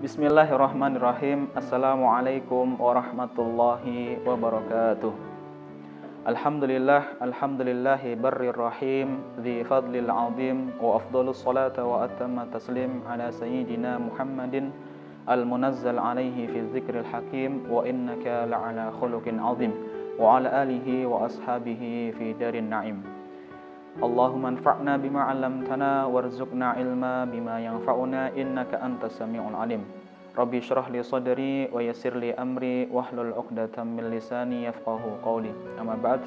Bismillahirrahmanirrahim. Assalamualaikum warahmatullahi wabarakatuh. Alhamdulillahi barrir rahim, dzi fadlil azim, wa afdhalus salata wa atamma taslim ala sayyidina Muhammadin al-munazzal alaihi fi dzikril hakim, wa innaka la'ala khuluqin azim, wa ala alihi wa ashabihi fi darin na'im. Allahumma anfa'na bima 'allamtana warzuqna ilma bima yanfa'una innaka antas sami'ul alim. Rabbi shrah li sadri wa yassir li amri wahlul 'uqdatam min lisani yafqahu qawli. Amma ba'd.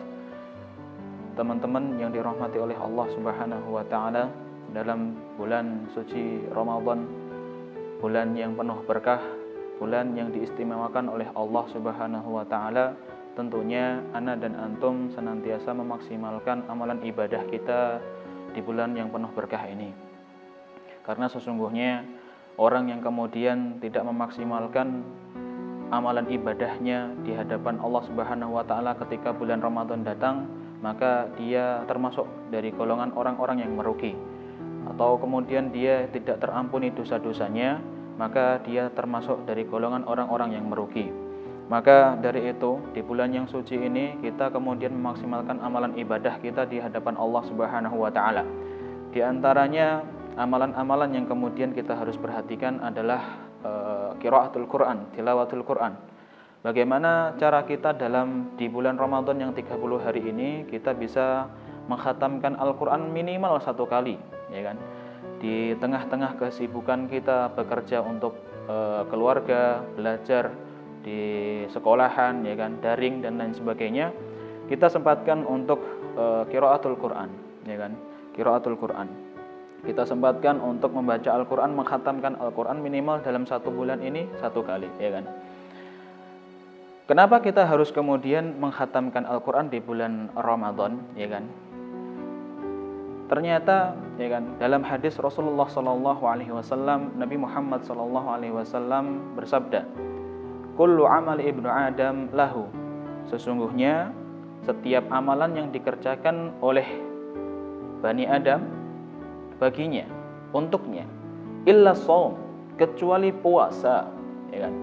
Teman-teman yang dirahmati oleh Allah Subhanahu wa taala, dalam bulan suci Ramadan, bulan yang penuh berkah, bulan yang diistimewakan oleh Allah Subhanahu wa taala, tentunya ana dan antum senantiasa memaksimalkan amalan ibadah kita di bulan yang penuh berkah ini. Karena sesungguhnya orang yang kemudian tidak memaksimalkan amalan ibadahnya di hadapan Allah Subhanahu wa taala ketika bulan Ramadan datang, maka dia termasuk dari golongan orang-orang yang merugi. Atau kemudian dia tidak terampuni dosa-dosanya, maka dia termasuk dari golongan orang-orang yang merugi. Maka dari itu, di bulan yang suci ini kita kemudian memaksimalkan amalan ibadah kita di hadapan Allah Subhanahu wa taala. Di antaranya amalan-amalan yang kemudian kita harus perhatikan adalah qiraatul Quran, tilawatul Quran. Bagaimana cara kita di bulan Ramadan yang 30 hari ini kita bisa mengkhatamkan Al-Quran minimal 1 kali, ya kan? Di tengah-tengah kesibukan kita bekerja untuk keluarga, belajar di sekolahan, ya kan, daring dan lain sebagainya, kita sempatkan untuk qiraatul Quran, ya kan, qiraatul Quran. Kita sempatkan untuk membaca Al-Quran, mengkhatamkan Al-Quran minimal dalam 1 bulan ini 1 kali, ya kan. Kenapa kita harus kemudian mengkhatamkan Al-Quran di bulan Ramadan, ya kan? Ternyata, ya kan, dalam hadis Rasulullah SAW, Nabi Muhammad SAW bersabda, kullu amal ibnu Adam lahu. Sesungguhnya setiap amalan yang dikerjakan oleh Bani Adam baginya, untuknya, illa shaum, kecuali puasa, ya kan.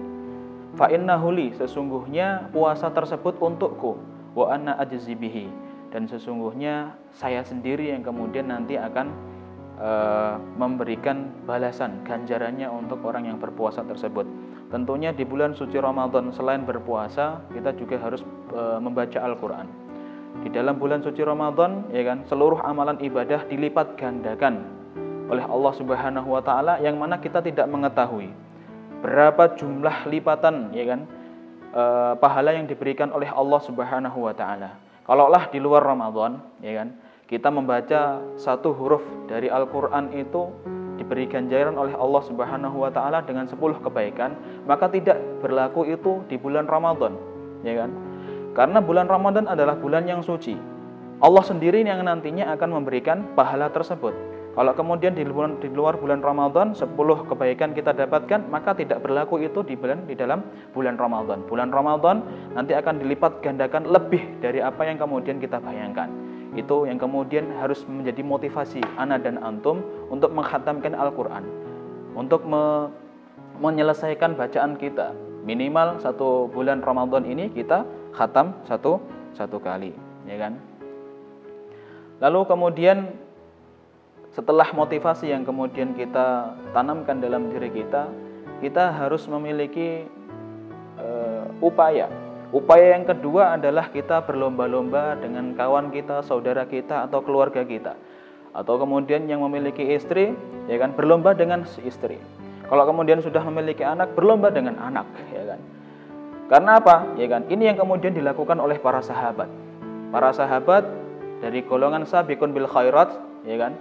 Fa innahu li, sesungguhnya puasa tersebut untukku, wa anna ajzi bihi, dan sesungguhnya saya sendiri yang kemudian nanti akan memberikan balasan ganjarannya untuk orang yang berpuasa tersebut. Tentunya di bulan suci Ramadan selain berpuasa, kita juga harus membaca Al-Quran. Di dalam bulan suci Ramadan, ya kan, seluruh amalan ibadah dilipat gandakan oleh Allah Subhanahu wa taala, yang mana kita tidak mengetahui berapa jumlah lipatan, ya kan, pahala yang diberikan oleh Allah Subhanahu wa taala. Kalaulah di luar Ramadan, ya kan, kita membaca 1 huruf dari Al-Quran itu diberi ganjaran oleh Allah Subhanahu wa taala dengan 10 kebaikan, maka tidak berlaku itu di bulan Ramadan, ya kan? Karena bulan Ramadan adalah bulan yang suci. Allah sendiri yang nantinya akan memberikan pahala tersebut. Kalau kemudian di luar bulan Ramadan 10 kebaikan kita dapatkan, maka tidak berlaku itu di dalam bulan Ramadan. Bulan Ramadan nanti akan dilipat gandakan lebih dari apa yang kemudian kita bayangkan. Itu yang kemudian harus menjadi motivasi ana dan antum untuk mengkhatamkan Al-Quran, untuk menyelesaikan bacaan kita. Minimal 1 bulan Ramadan ini kita khatam satu kali, ya kan. Lalu kemudian setelah motivasi yang kemudian kita tanamkan dalam diri kita, kita harus memiliki upaya. Upaya yang kedua adalah kita berlomba-lomba dengan kawan kita, saudara kita, atau keluarga kita. Atau kemudian yang memiliki istri, ya kan, berlomba dengan si istri. Kalau kemudian sudah memiliki anak, berlomba dengan anak, ya kan. Karena apa? Ya kan, ini yang kemudian dilakukan oleh para sahabat. Para sahabat dari golongan sabiqun bil khairat, ya kan.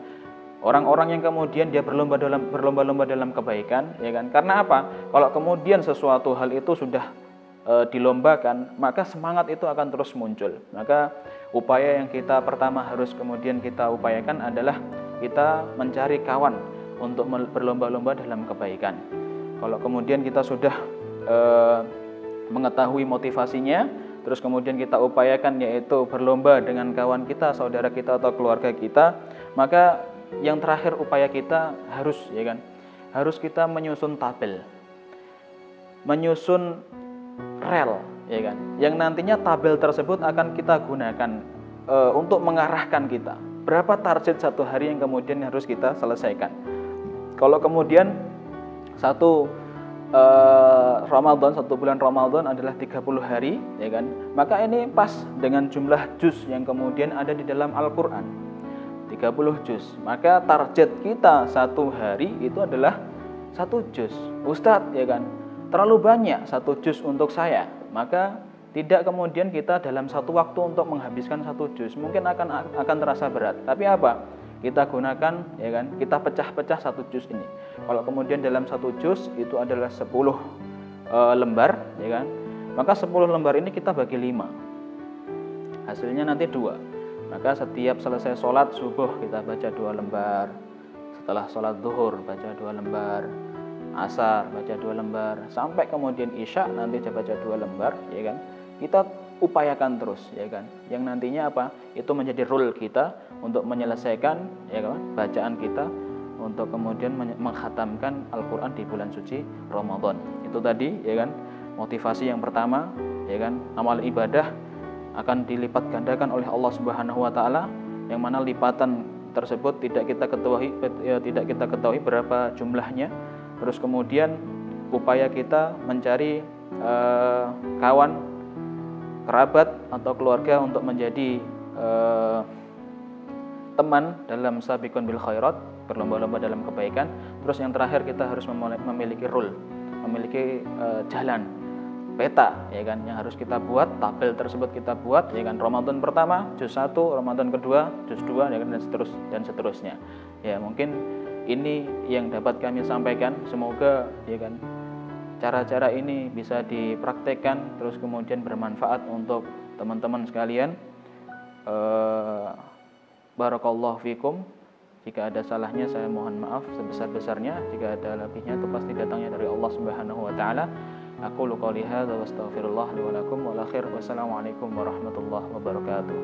Orang-orang yang kemudian dia berlomba-lomba dalam kebaikan, ya kan. Karena apa? Kalau kemudian sesuatu hal itu sudah dilombakan, maka semangat itu akan terus muncul. Maka upaya yang kita pertama harus kemudian kita upayakan adalah kita mencari kawan untuk berlomba-lomba dalam kebaikan. Kalau kemudian kita sudah mengetahui motivasinya, terus kemudian kita upayakan yaitu berlomba dengan kawan kita, saudara kita, atau keluarga kita, maka yang terakhir upaya kita harus, ya kan, harus kita menyusun tabel. menyusun rel, ya kan, yang nantinya tabel tersebut akan kita gunakan untuk mengarahkan kita berapa target satu hari yang kemudian harus kita selesaikan. Kalau kemudian satu Ramadan, satu bulan Ramadan adalah 30 hari, ya kan, maka ini pas dengan jumlah juz yang kemudian ada di dalam Al-Quran, 30 juz. Maka target kita satu hari itu adalah 1 juz. Ustadz, ya kan, terlalu banyak 1 juz untuk saya, maka tidak kemudian kita dalam satu waktu untuk menghabiskan 1 juz, mungkin akan terasa berat. Tapi apa? Kita gunakan, ya kan, kita pecah-pecah 1 juz ini. Kalau kemudian dalam 1 juz itu adalah 10 lembar, ya kan, maka 10 lembar ini kita bagi 5, hasilnya nanti 2. Maka setiap selesai sholat subuh kita baca 2 lembar, setelah sholat zuhur baca 2 lembar, asar baca 2 lembar, sampai kemudian isya nanti baca 2 lembar, ya kan. Kita upayakan terus, ya kan, yang nantinya apa? Itu menjadi rule kita untuk menyelesaikan, ya kan, bacaan kita untuk kemudian mengkhatamkan Al-Quran di bulan suci Ramadan. Itu tadi, ya kan, motivasi yang pertama, ya kan, amal ibadah akan dilipat gandakan oleh Allah Subhanahu wa taala, yang mana lipatan tersebut tidak kita ketahui berapa jumlahnya. Terus kemudian upaya kita mencari kawan, kerabat atau keluarga untuk menjadi teman dalam sabiqun bil khairat, berlomba-lomba dalam kebaikan. Terus yang terakhir kita harus memiliki rule, memiliki jalan, peta, ya kan, yang harus kita buat, tabel tersebut kita buat, ya kan. Ramadan pertama juz 1, Ramadan kedua juz 2, ya kan, dan seterusnya. Ya, mungkin ini yang dapat kami sampaikan. Semoga, ya kan, cara-cara ini bisa dipraktekkan terus kemudian bermanfaat untuk teman-teman sekalian. Barakallahu fikum. Jika ada salahnya saya mohon maaf sebesar-besarnya. Jika ada lebihnya itu pasti datangnya dari Allah Subhanahu wa taala. Aqulu qouli hadza wa astaghfirullah li wa lakum wa la khair. Wassalamualaikum warahmatullahi wabarakatuh.